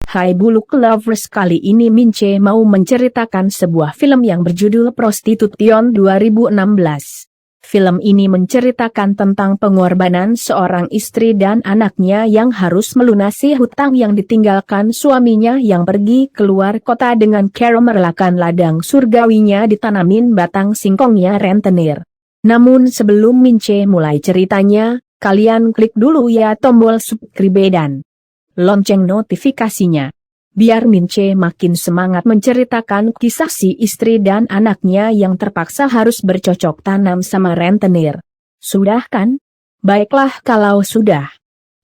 Hai Buluk Lovers, kali ini Mince mau menceritakan sebuah film yang berjudul Prostitution 2016. Film ini menceritakan tentang pengorbanan seorang istri dan anaknya yang harus melunasi hutang yang ditinggalkan suaminya yang pergi keluar kota dengan cara merelakan ladang surgawinya ditanamin batang singkongnya rentenir. Namun sebelum Mince mulai ceritanya, kalian klik dulu ya tombol subscribe dan lonceng notifikasinya. Biar Mince makin semangat menceritakan kisah si istri dan anaknya yang terpaksa harus bercocok tanam sama rentenir. Sudah kan? Baiklah kalau sudah.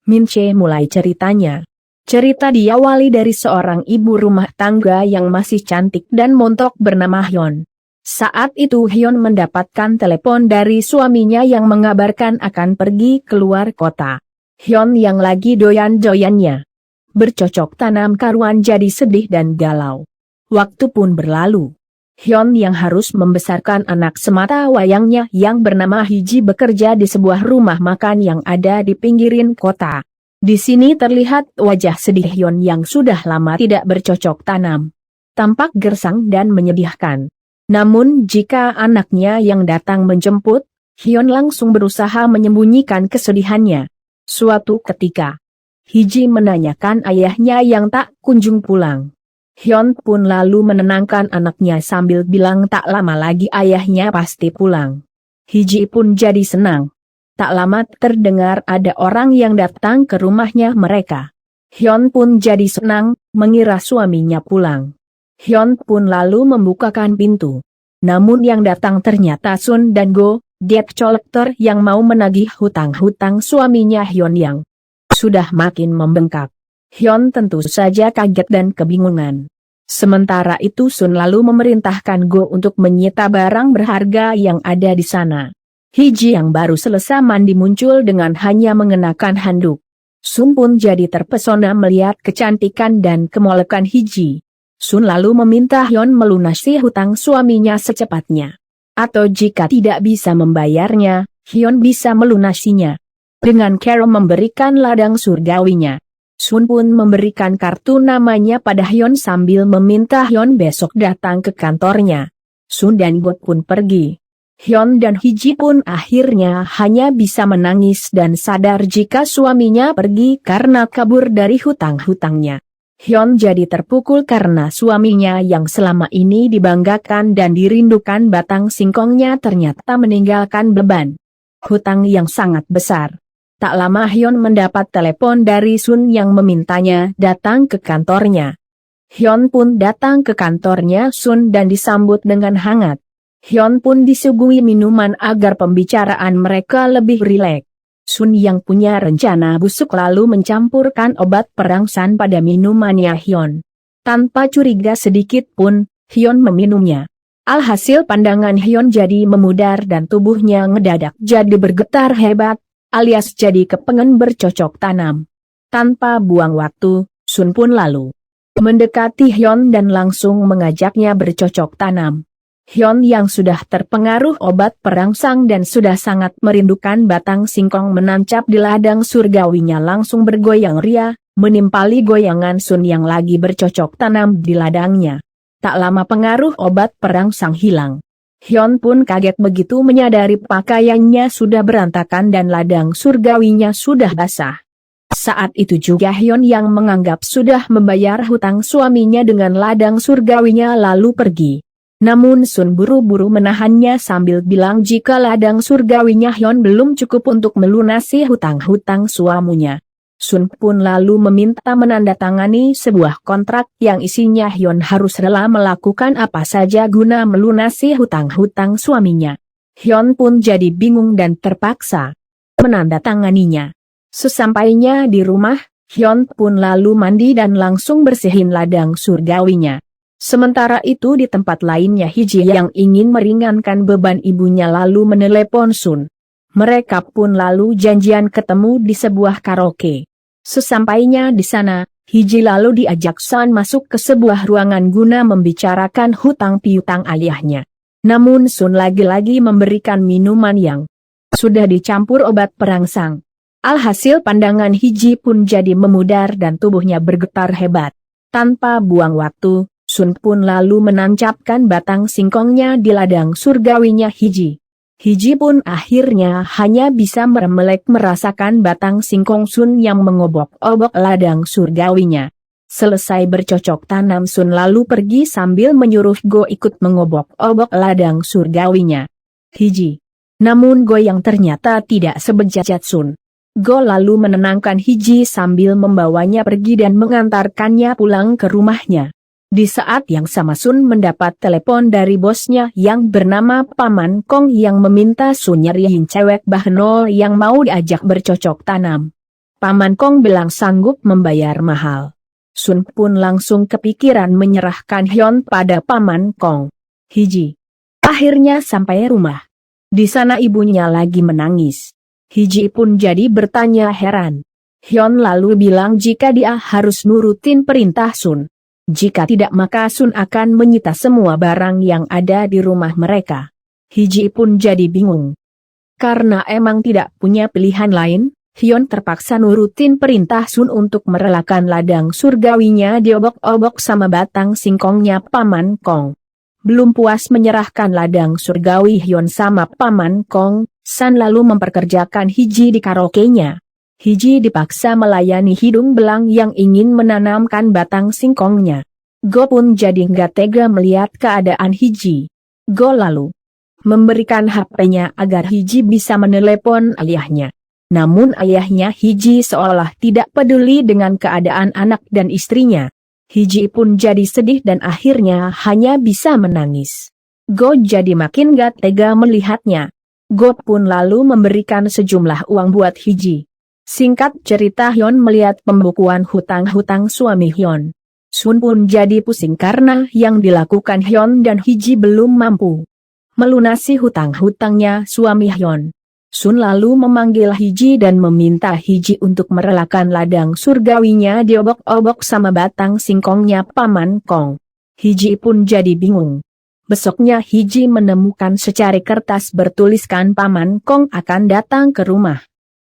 Mince mulai ceritanya. Cerita diawali dari seorang ibu rumah tangga yang masih cantik dan montok bernama Hyun. Saat itu Hyun mendapatkan telepon dari suaminya yang mengabarkan akan pergi keluar kota. Hyun yang lagi doyan-doyannya bercocok tanam karuan jadi sedih dan galau. Waktu pun berlalu. Hyun yang harus membesarkan anak semata wayangnya yang bernama Hiji bekerja di sebuah rumah makan yang ada di pinggirin kota. Di sini terlihat wajah sedih Hyun yang sudah lama tidak bercocok tanam. Tampak gersang dan menyedihkan. Namun jika anaknya yang datang menjemput, Hyun langsung berusaha menyembunyikan kesedihannya. Suatu ketika, Hiji menanyakan ayahnya yang tak kunjung pulang. Hyun pun lalu menenangkan anaknya sambil bilang tak lama lagi ayahnya pasti pulang. Hiji pun jadi senang. Tak lama terdengar ada orang yang datang ke rumahnya mereka. Hyun pun jadi senang, mengira suaminya pulang. Hyun pun lalu membukakan pintu. Namun yang datang ternyata Sun dan Go, debt collector yang mau menagih hutang-hutang suaminya Hyun yang sudah makin membengkak. Hyun tentu saja kaget dan kebingungan. Sementara itu Sun lalu memerintahkan Go untuk menyita barang berharga yang ada di sana. Hiji yang baru selesai mandi muncul dengan hanya mengenakan handuk. Sun pun jadi terpesona melihat kecantikan dan kemolekan Hiji. Sun lalu meminta Hyun melunasi hutang suaminya secepatnya. Atau jika tidak bisa membayarnya, Hyun bisa melunasinya dengan cara memberikan ladang surgawinya. Sun pun memberikan kartu namanya pada Hyun sambil meminta Hyun besok datang ke kantornya. Sun dan Go pun pergi. Hyun dan Hiji pun akhirnya hanya bisa menangis dan sadar jika suaminya pergi karena kabur dari hutang-hutangnya. Hyun jadi terpukul karena suaminya yang selama ini dibanggakan dan dirindukan batang singkongnya ternyata meninggalkan beban hutang yang sangat besar. Tak lama Hyun mendapat telepon dari Sun yang memintanya datang ke kantornya. Hyun pun datang ke kantornya Sun dan disambut dengan hangat. Hyun pun disuguhi minuman agar pembicaraan mereka lebih rileks. Sun yang punya rencana busuk lalu mencampurkan obat perangsang pada minumannya Hyun. Tanpa curiga sedikit pun, Hyun meminumnya. Alhasil pandangan Hyun jadi memudar dan tubuhnya ngedadak jadi bergetar hebat, alias jadi kepengen bercocok tanam. Tanpa buang waktu, Sun pun lalu mendekati Hyun dan langsung mengajaknya bercocok tanam. Hyun yang sudah terpengaruh obat perangsang dan sudah sangat merindukan batang singkong menancap di ladang surgawinya langsung bergoyang ria, menimpali goyangan Sun yang lagi bercocok tanam di ladangnya. Tak lama pengaruh obat perangsang hilang. Hyun pun kaget begitu menyadari pakaiannya sudah berantakan dan ladang surgawinya sudah basah. Saat itu juga Hyun yang menganggap sudah membayar hutang suaminya dengan ladang surgawinya lalu pergi. Namun Sun buru-buru menahannya sambil bilang jika ladang surgawinya Hyun belum cukup untuk melunasi hutang-hutang suaminya. Sun pun lalu meminta menandatangani sebuah kontrak yang isinya Hyun harus rela melakukan apa saja guna melunasi hutang-hutang suaminya. Hyun pun jadi bingung dan terpaksa menandatanganinya. Sesampainya di rumah, Hyun pun lalu mandi dan langsung bersihin ladang surgawinya. Sementara itu di tempat lainnya Hiji yang ingin meringankan beban ibunya lalu menelepon Sun. Mereka pun lalu janjian ketemu di sebuah karaoke. Sesampainya di sana, Hiji lalu diajak Sun masuk ke sebuah ruangan guna membicarakan hutang piutang ayahnya. Namun Sun lagi-lagi memberikan minuman yang sudah dicampur obat perangsang. Alhasil pandangan Hiji pun jadi memudar dan tubuhnya bergetar hebat. Tanpa buang waktu, Sun pun lalu menancapkan batang singkongnya di ladang surgawinya Hiji. Hiji pun akhirnya hanya bisa meremelek merasakan batang singkong Sun yang mengobok-obok ladang surgawinya. Selesai bercocok tanam, Sun lalu pergi sambil menyuruh Go ikut mengobok-obok ladang surgawinya Hiji. Namun Go yang ternyata tidak sebejat Sun. Go lalu menenangkan Hiji sambil membawanya pergi dan mengantarkannya pulang ke rumahnya. Di saat yang sama Sun mendapat telepon dari bosnya yang bernama Paman Kong yang meminta Sun nyariin cewek bahenol yang mau diajak bercocok tanam. Paman Kong bilang sanggup membayar mahal. Sun pun langsung kepikiran menyerahkan Hyon pada Paman Kong. Hiji. Akhirnya sampai rumah. Di sana ibunya lagi menangis. Hiji pun jadi bertanya heran. Hyon lalu bilang jika dia harus nurutin perintah Sun. Jika tidak maka Sun akan menyita semua barang yang ada di rumah mereka. Hiji pun jadi bingung. Karena emang tidak punya pilihan lain, Hyon terpaksa nurutin perintah Sun untuk merelakan ladang surgawinya diobok-obok sama batang singkongnya Paman Kong. Belum puas menyerahkan ladang surgawi Hyon sama Paman Kong, Sun lalu memperkerjakan Hiji di karaoke-nya. Hiji dipaksa melayani hidung belang yang ingin menanamkan batang singkongnya. Go pun jadi nggak tega melihat keadaan Hiji. Go lalu memberikan HP-nya agar Hiji bisa menelepon ayahnya. Namun ayahnya Hiji seolah tidak peduli dengan keadaan anak dan istrinya. Hiji pun jadi sedih dan akhirnya hanya bisa menangis. Go jadi makin nggak tega melihatnya. Go pun lalu memberikan sejumlah uang buat Hiji. Singkat cerita, Hyon melihat pembukuan hutang-hutang suami Hyon. Sun pun jadi pusing karena yang dilakukan Hyon dan Hiji belum mampu melunasi hutang-hutangnya suami Hyon. Sun lalu memanggil Hiji dan meminta Hiji untuk merelakan ladang surgawinya diobok-obok sama batang singkongnya Paman Kong. Hiji pun jadi bingung. Besoknya Hiji menemukan secari kertas bertuliskan Paman Kong akan datang ke rumah.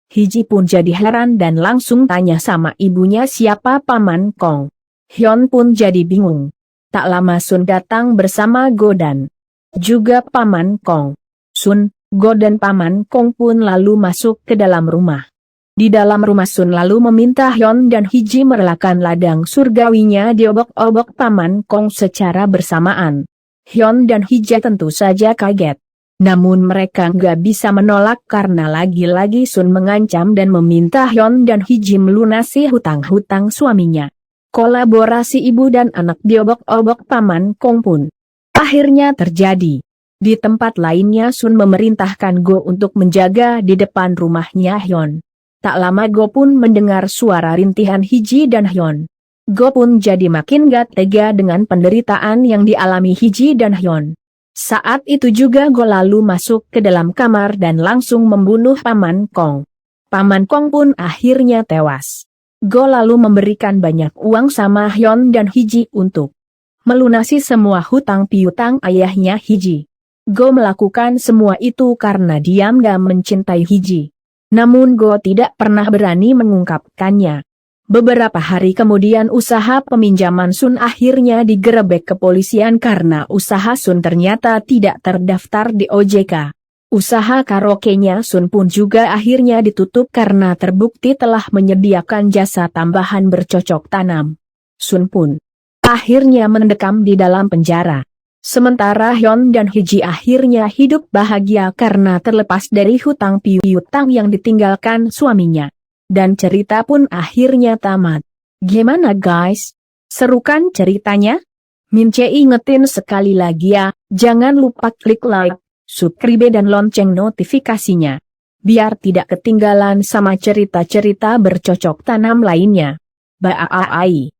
Hiji pun jadi heran dan langsung tanya sama ibunya siapa Paman Kong. Hyon pun jadi bingung. Tak lama Sun datang bersama Go dan juga Paman Kong. Sun, Go dan Paman Kong pun lalu masuk ke dalam rumah. Di dalam rumah Sun lalu meminta Hyon dan Hiji merelakan ladang surgawinya diobok-obok Paman Kong secara bersamaan. Hyon dan Hiji tentu saja kaget. Namun mereka nggak bisa menolak karena lagi-lagi Sun mengancam dan meminta Hyon dan Hiji melunasi hutang-hutang suaminya. Kolaborasi ibu dan anak diobok-obok Paman Kong pun akhirnya terjadi. Di tempat lainnya Sun memerintahkan Go untuk menjaga di depan rumahnya Hyon. Tak lama Go pun mendengar suara rintihan Hiji dan Hyon. Go pun jadi makin gak tega dengan penderitaan yang dialami Hiji dan Hyon. Saat itu juga Go lalu masuk ke dalam kamar dan langsung membunuh Paman Kong. Paman Kong pun akhirnya tewas. Go lalu memberikan banyak uang sama Hyon dan Hiji untuk melunasi semua hutang piutang ayahnya Hiji. Go melakukan semua itu karena dia gak mencintai Hiji. Namun Go tidak pernah berani mengungkapkannya. Beberapa hari kemudian usaha peminjaman Sun akhirnya digerebek kepolisian karena usaha Sun ternyata tidak terdaftar di OJK. Usaha karaoke-nya Sun pun juga akhirnya ditutup karena terbukti telah menyediakan jasa tambahan bercocok tanam. Sun pun akhirnya mendekam di dalam penjara. Sementara Hyon dan Hiji akhirnya hidup bahagia karena terlepas dari hutang piutang yang ditinggalkan suaminya. Dan cerita pun akhirnya tamat. Gimana guys? Seru kan ceritanya? Mince ingetin sekali lagi ya, jangan lupa klik like, subscribe dan lonceng notifikasinya. Biar tidak ketinggalan sama cerita-cerita bercocok tanam lainnya. Bye.